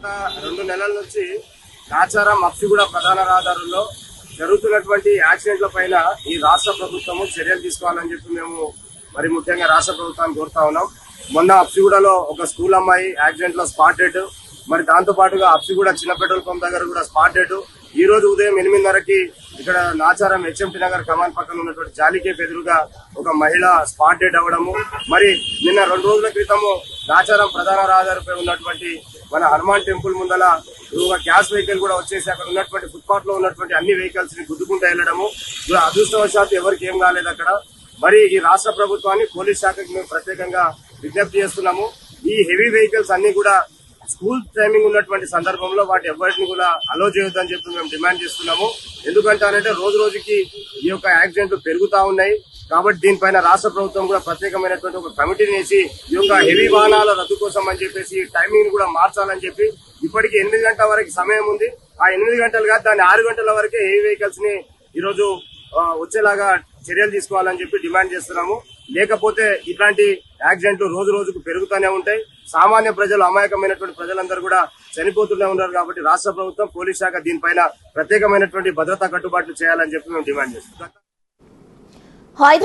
2 నెలల నుంచి నాచారం అప్సిగూడ ప్రధాన రహదారుల్లో జరుగుతున్నటువంటి యాక్సిడెంట్ల పైన ఈ రాష్ట్ర ప్రభుత్వము చర్యలు తీసుకోవాలని చెప్పి మేము మరి ముఖ్యంగా రాష్ట్ర ప్రభుత్వాన్ని కోరుతా ఉన్నాం. మొన్న అప్సిగూడలో ఒక స్కూల్ అమ్మాయి యాక్సిడెంట్ లో స్పాట్ డెడ్, మరి దాంతో పాటుగా అప్సిగూడ చిన్న పెట్రోల్ పంప్ దగ్గర కూడా స్పాట్ డెడ్. ఈ రోజు ఉదయం 8:30కి ఇక్కడ నాచారం హెచ్ఎంటీ నగర్ కమాన్ పక్కన ఉన్నటువంటి జాలికేప్ ఎదురుగా ఒక మహిళ స్పాట్ డెడ్ అవ్వడము, మరి నిన్న 2 రోజుల క్రితము నాచారం ప్రధాన రహదారిపై ఉన్నటువంటి మన హనుమాన్ టెంపుల్ ముందల ఒక గ్యాస్ వెహికల్ కూడా వచ్చేసి అక్కడ ఉన్నటువంటి ఫుట్పాత్ లో ఉన్నటువంటి అన్ని వెహికల్స్ ని గుద్దుకుంటూ వెళ్లడము. అదృష్టవశాత్తు ఎవరికి ఏం కాలేదు అక్కడ. మరి ఈ రాష్ట్ర ప్రభుత్వాన్ని పోలీస్ శాఖకి మేము ప్రత్యేకంగా విజ్ఞప్తి చేస్తున్నాము. ఈ హెవీ వెహికల్స్ అన్ని కూడా స్కూల్ టైమింగ్ ఉన్నటువంటి సందర్భంలో వాటి ఎవరిని కూడా అలో చేయొద్దని చెప్పి మేము డిమాండ్ చేస్తున్నాము. ఎందుకంటే రోజు రోజుకి ఈ యొక్క యాక్సిడెంట్లు పెరుగుతా ఉన్నాయి. కాబట్టి దీనిపైన రాష్ట్ర ప్రభుత్వం కూడా ప్రత్యేకమైనటువంటి ఒక కమిటీని వేసి ఈ యొక్క హెవీ వాహనాల రద్దు కోసం అని చెప్పేసి టైమింగ్ కూడా మార్చాలని చెప్పి, ఇప్పటికి 8 గంటల వరకు సమయం ఉంది. ఆ 8 గంటలు కాదు, దాన్ని 6 గంటల వరకే హెవీ వెహికల్స్ ని ఈరోజు వచ్చేలాగా చర్యలు తీసుకోవాలని చెప్పి డిమాండ్ చేస్తున్నాము. లేకపోతే ఇట్లాంటి యాక్సిడెంట్లు రోజు రోజుకు పెరుగుతూనే ఉంటాయి. సామాన్య ప్రజలు, అమాయకమైనటువంటి ప్రజలందరూ కూడా చనిపోతూనే ఉన్నారు. కాబట్టి రాష్ట్ర ప్రభుత్వం, పోలీస్ శాఖ దీనిపైన ప్రత్యేకమైనటువంటి భద్రతా కట్టుబాట్లు చేయాలని చెప్పి మేము డిమాండ్ చేస్తున్నాం.